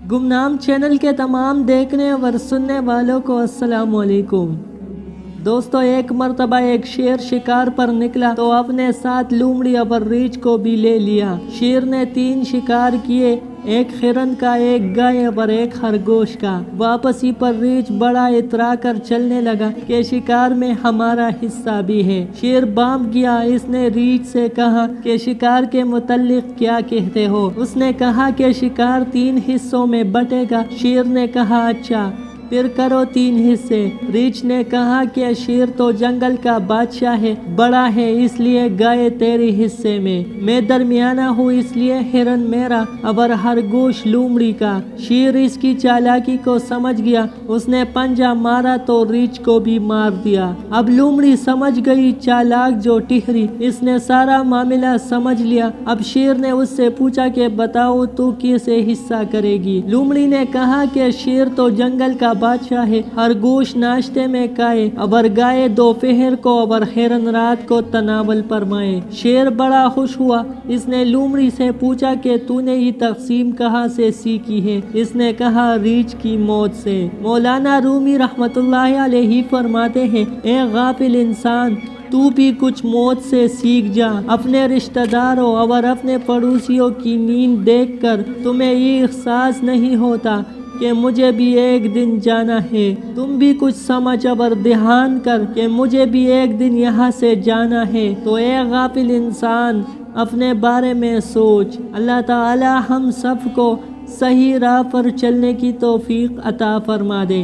गुमनाम चैनल के तमाम देखने और सुनने वालों को अस्सलाम वालेकुम। दोस्तों, एक मर्तबा एक शेर शिकार पर निकला तो अपने साथ लोमड़ी और रीछ को भी ले लिया। शेर ने 3 शिकार किए, एक हिरन का, एक गाय और एक खरगोश का। वापसी पर रीछ बड़ा इतरा कर चलने लगा कि शिकार में हमारा हिस्सा भी है। शेर बांप गया। इसने रीछ से कहा कि शिकार के मुतल्लिक क्या कहते हो। उसने कहा कि शिकार 3 हिस्सों में बटेगा। शेर ने कहा अच्छा, फिर करो 3 हिस्से। रीछ ने कहा कि शेर तो जंगल का बादशाह है, बड़ा है, इसलिए गाय तेरे हिस्से में, मैं दरमियाना हूँ इसलिए हिरन मेरा और खरगोश लोमड़ी का। शेर इसकी चालाकी को समझ गया। उसने पंजा मारा तो रीछ को भी मार दिया। अब लोमड़ी समझ गई, चालाक जो टिहरी, इसने सारा मामला समझ लिया। अब शेर ने उससे पूछा कि बताओ तू कैसे हिस्सा करेगी। लोमड़ी ने कहा कि शेर तो जंगल का बादशाह है, खरगोश नाश्ते में खाए और गाय दोपहर को और हिरन रात को तनावल फरमाए। शेर बड़ा खुश हुआ। इसने लोमड़ी से पूछा कि तूने ये तकसीम कहाँ से सीखी है। इसने कहा रीछ की मौत से। मौलाना रूमी रहमतुल्लाह अलैहि फरमाते हैं, ए गाफिल इंसान, तू भी कुछ मौत से सीख जा। अपने रिश्तेदारों और अपने पड़ोसियों की नींद देखकर तुम्हें ये एहसास नहीं होता कि मुझे भी एक दिन जाना है। तुम भी कुछ समझ और ध्यान कर कि मुझे भी एक दिन यहाँ से जाना है। तो ए गाफिल इंसान, अपने बारे में सोच। अल्लाह ताला हम सबको सही राह पर चलने की तौफीक अता फरमा दे।